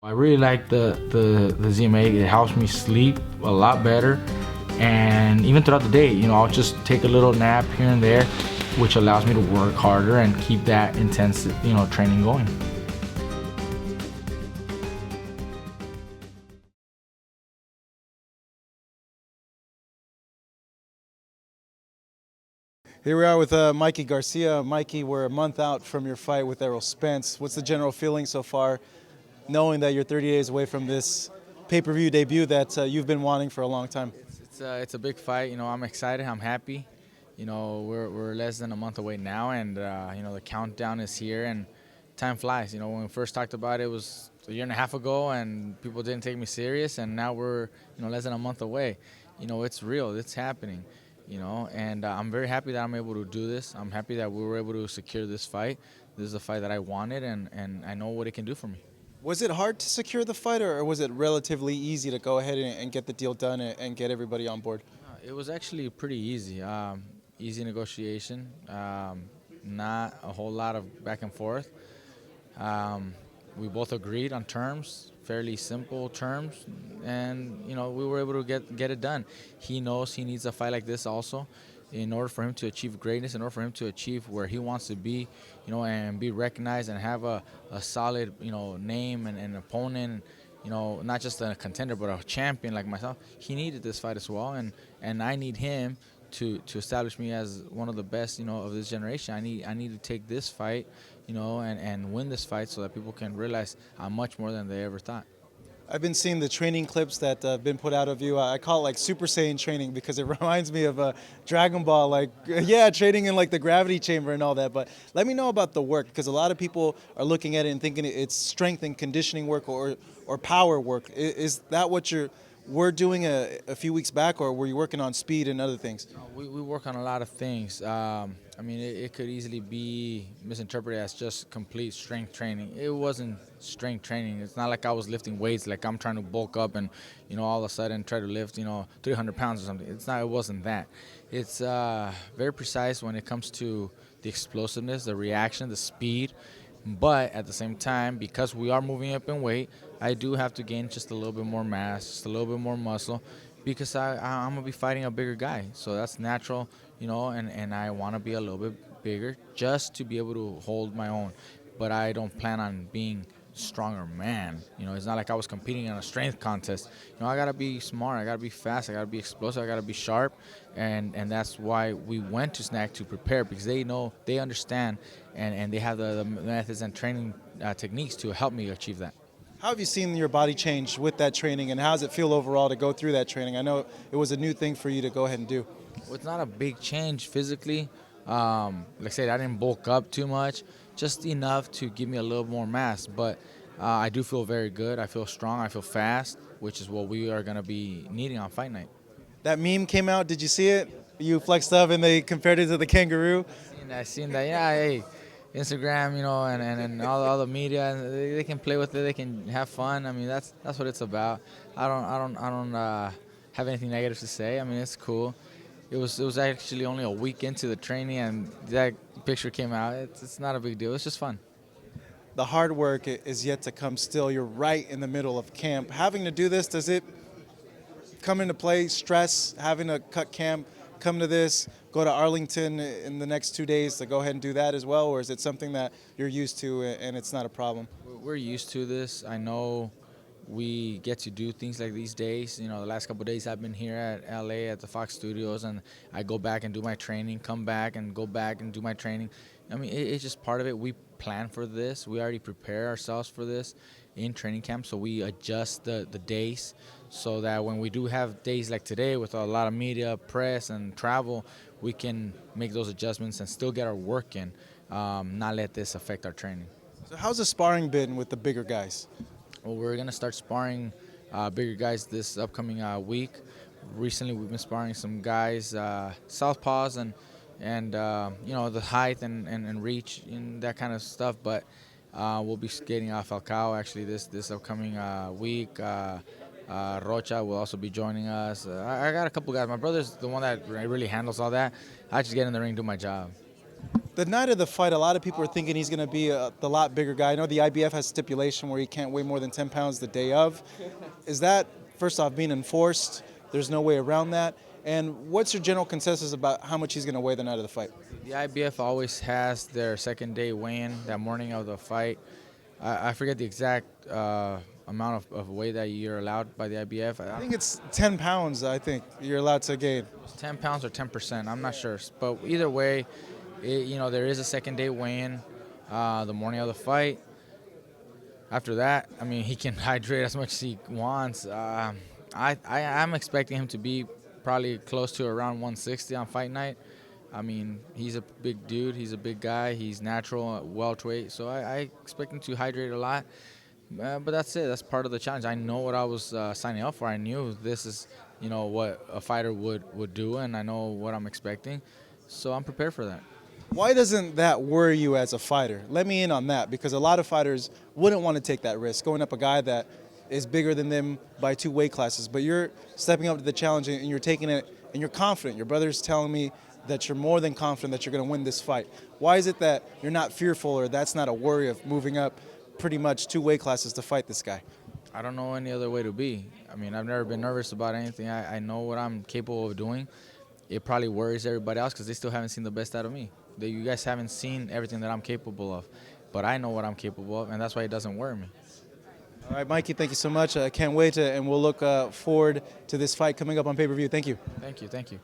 I really like the ZMA. It helps me sleep a lot better, and even throughout the day, I'll just take a little nap here and there, which allows me to work harder and keep that intense, training going. Here we are with Mikey Garcia. Mikey, we're a month out from your fight with Errol Spence. What's the general feeling so far, knowing that you're 30 days away from this pay-per-view debut that you've been wanting for a long time? It's a big fight. I'm excited. I'm happy. We're less than a month away now, and the countdown is here, and time flies. When we first talked about it, it was a year and a half ago, and people didn't take me serious, and now we're less than a month away. It's real. It's happening. And I'm very happy that I'm able to do this. I'm happy that we were able to secure this fight. This is a fight that I wanted, and I know what it can do for me. Was it hard to secure the fight, or was it relatively easy to go ahead and get the deal done and get everybody on board? It was actually pretty easy. Easy negotiation. Not a whole lot of back and forth. We both agreed on terms, fairly simple terms, and we were able to get it done. He knows he needs a fight like this also, in order for him to achieve greatness, in order for him to achieve where he wants to be, and be recognized and have a solid name and an opponent, not just a contender but a champion like myself. He needed this fight as well, and I need him to establish me as one of the best of this generation. I need to take this fight and win this fight so that people can realize I'm much more than they ever thought. I've been seeing the training clips that have been put out of you. I call it like Super Saiyan training because it reminds me of Dragon Ball, training in like the gravity chamber and all that. But let me know about the work, because a lot of people are looking at it and thinking it's strength and conditioning work or power work. Is that what we're doing a few weeks back, or were you working on speed and other things? We work on a lot of things. It could easily be misinterpreted as just complete strength training. It wasn't strength training. It's not like I was lifting weights, like I'm trying to bulk up and, all of a sudden try to lift, 300 pounds or something. It wasn't that. It's very precise when it comes to the explosiveness, the reaction, the speed. But at the same time, because we are moving up in weight, I do have to gain just a little bit more mass, just a little bit more muscle, because I'm going to be fighting a bigger guy. So that's natural, and I want to be a little bit bigger just to be able to hold my own. But I don't plan on being stronger man. It's not like I was competing in a strength contest. I got to be smart. I got to be fast. I got to be explosive. I got to be sharp. And that's why we went to Snack to prepare, because they know, they understand, and they have the methods and training techniques to help me achieve that. How have you seen your body change with that training, and how does it feel overall to go through that training? I know it was a new thing for you to go ahead and do. Well, it's not a big change physically. Like I said, I didn't bulk up too much, just enough to give me a little more mass. But I do feel very good. I feel strong. I feel fast, which is what we are going to be needing on fight night. That meme came out. Did you see it? You flexed up and they compared it to the kangaroo. I seen that. Yeah, hey, Instagram, and all the media, they can play with it. They can have fun. That's what it's about. I don't have anything negative to say. It's cool. It was actually only a week into the training, and that picture came out. It's not a big deal. It's just fun. The hard work is yet to come still. You're right in the middle of camp. Having to do this, does it come into play? Stress, having to cut camp, come to this, go to Arlington in the next 2 days to go ahead and do that as well? Or is it something that you're used to and it's not a problem? We're used to this. I know we get to do things like these days. The last couple of days I've been here at LA at the Fox Studios, and I go back and do my training, come back and go back and do my training. It's just part of it. We plan for this. We already prepare ourselves for this in training camp, so we adjust the days so that when we do have days like today with a lot of media, press, and travel, we can make those adjustments and still get our work in, not let this affect our training. So how's the sparring been with the bigger guys? Well, we're going to start sparring bigger guys this upcoming week. Recently, we've been sparring some guys, southpaws, and the height and reach and that kind of stuff. But we'll be skating off Falcao actually this upcoming week. Rocha will also be joining us. I got a couple guys. My brother's the one that really handles all that. I just get in the ring, do my job. The night of the fight, a lot of people are thinking he's going to be the lot bigger guy. I know the IBF has stipulation where he can't weigh more than 10 pounds the day of. Is that, first off, being enforced? There's no way around that. And what's your general consensus about how much he's going to weigh the night of the fight? The IBF always has their second day weigh-in that morning of the fight. I forget the exact amount of weight that you're allowed by the IBF. I think it's 10 pounds, I think, you're allowed to gain. 10 pounds or 10%, I'm not sure. But either way, there is a second day weigh-in the morning of the fight. After that, I mean, he can hydrate as much as he wants. I'm expecting him to be probably close to around 160 on fight night. I mean, he's a big dude. He's a big guy. He's natural, welterweight. So I expect him to hydrate a lot. But that's it. That's part of the challenge. I know what I was signing up for. I knew this is, what a fighter would do, and I know what I'm expecting. So I'm prepared for that. Why doesn't that worry you as a fighter? Let me in on that, because a lot of fighters wouldn't want to take that risk, going up a guy that is bigger than them by 2 weight classes. But you're stepping up to the challenge and you're taking it, and you're confident. Your brother's telling me that you're more than confident that you're going to win this fight. Why is it that you're not fearful, or that's not a worry of moving up pretty much 2 weight classes to fight this guy? I don't know any other way to be. I mean, I've never been nervous about anything. I know what I'm capable of doing. It probably worries everybody else because they still haven't seen the best out of me. You guys haven't seen everything that I'm capable of, but I know what I'm capable of, and that's why it doesn't worry me. All right, Mikey, thank you so much. I can't wait and we'll look forward to this fight coming up on pay-per-view. Thank you. Thank you.